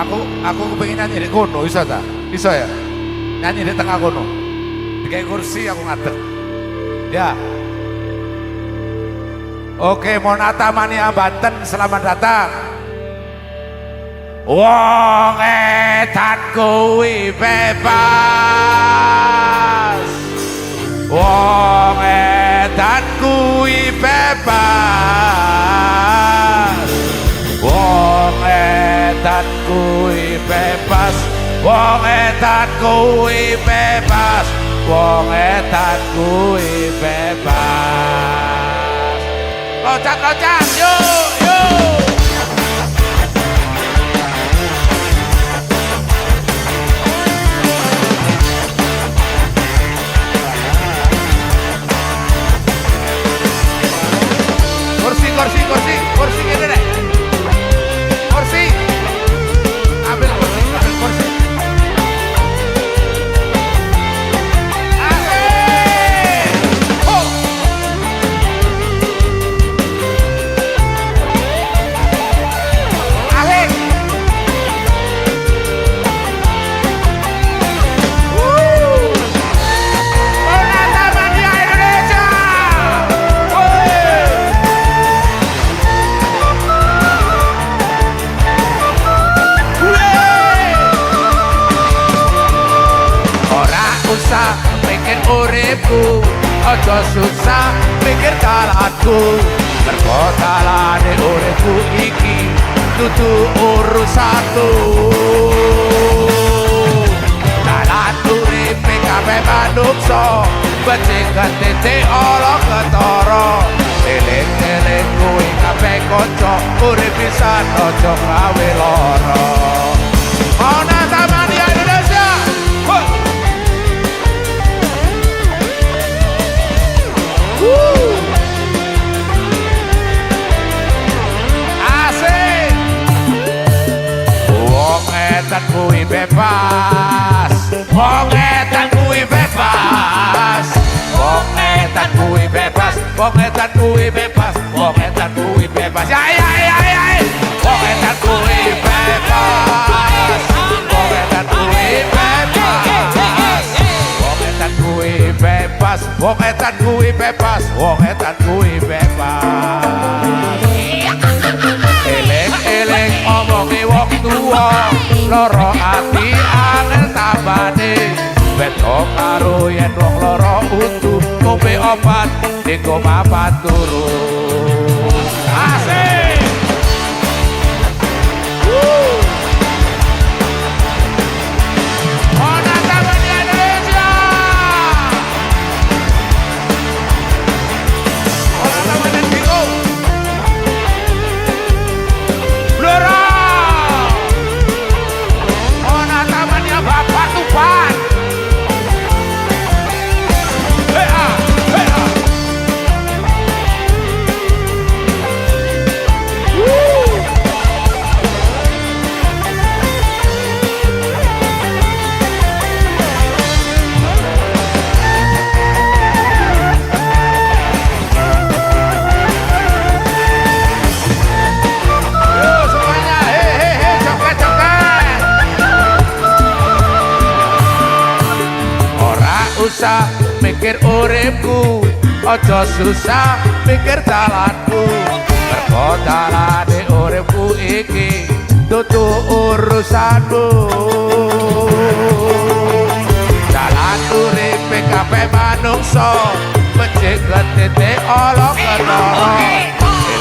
Aku kepengin nyanyi di kono, bisa tak? Bisa ya? Nyanyi di tengah kono. Dikai kursi aku ngadeg. Ya. Oke, Monata Mania Banten, selamat datang. Wong edan kuwi bebas. Wong edan kuwi bebas. Wong edan kuwi bebas. Wong edan kuwi bebas. Wong edan kuwi bebas. Loncat-loncat, yuk, yuk. Kursi gini deh. Kursi. Ambil kursi. Asik. Oh. Asik. Monata Mania Indonesia. Usah mikir uripku, aja susah mikir dalanku. Mergo dalane uripku iki dudu urusanku. Dalan uripe kabeh manungsa, becik titik ala ketara. Eling-eling kuwi kabeh kanca, urip pisan aja gawe lara. Monata Mania Indonesia. Asik. Wong edan kuwi bebas. Wong edan kuwi bebas. Wong edan kuwi bebas. Wong edan kuwi bebas. Wong edan kuwi bebas. Ya. Wong edan kuwi bebas. Wong edan kuwi bebas. Wong edan kuwi bebas. Wong edan kuwi bebas. Wong edan kuwi bebas. Eling-eling omongi wong tuwa, lara ati angel tambane. Beda karo yen wong lara untu, ngombe obat dienggo mapan turu. Asik. Monata Mania Indonesia. Monata Mania Bingo. Blora. Monata Mania Bapak Tuban. Hea. Yuk semuanya, hehehe, joget-joget. Ora usah mikir uripku, aja susah mikir dalanku. Mergo dalane uripku iki dudu urusanmu. Dalan uripe kabeh manungsa, becik titik ala ketara.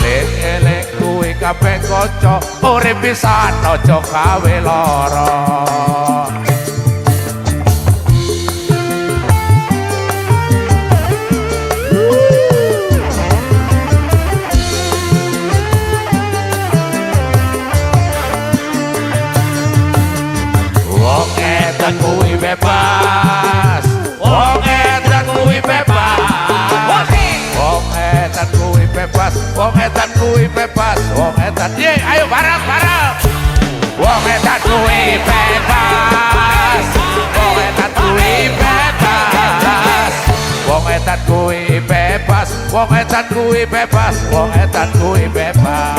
Eling-eling kuwi kabeh kanca, urip pisan aja gawe lara. Wong edan kuwi bebas. Wong edan kuwi bebas. Wong edan kuwi bebas. Wong edan kuwi bebas. Wong edan. Ye, ayo bareng-bareng. Wong edan kuwi bebas. Wong edan kuwi bebas. Wong edan kuwi bebas. Wong edan kuwi bebas. Wong edan kuwi bebas.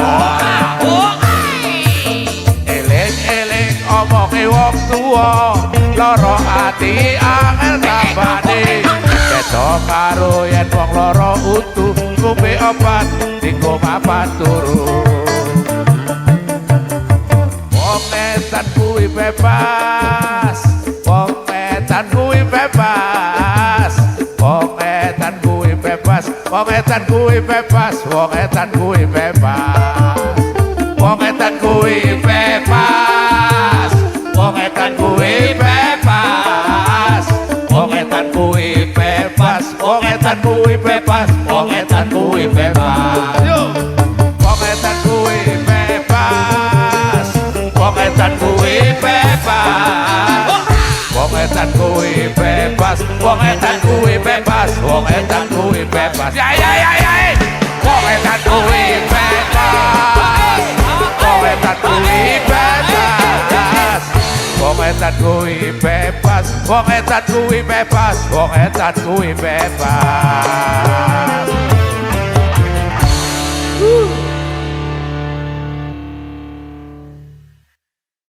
Eling-eling ngomongi wong tuwa lara ati angel tambane beda karo yen wong lara utuh ngombe obat dinggo mapan turu wong edan kuwi bebas wong edan kuwi bebas wong edan kuwi bebas wong edan kuwi bebas wong edan kuwi bebas wong edan kuwi bebas wong edan kuwi bebas wong edan kuwi bebas wong edan kuwi bebas wong edan kuwi bebas yo wong edan kuwi bebas wong edan kuwi bebas wong edan kuwi bebas wong edan kuwi bebas wong edan kuwi bebas ya wong edan kuwi bebas wong edan kuwi bebas wong edan kuwi bebas wong edan kuwi bebas wong edan kuwi bebas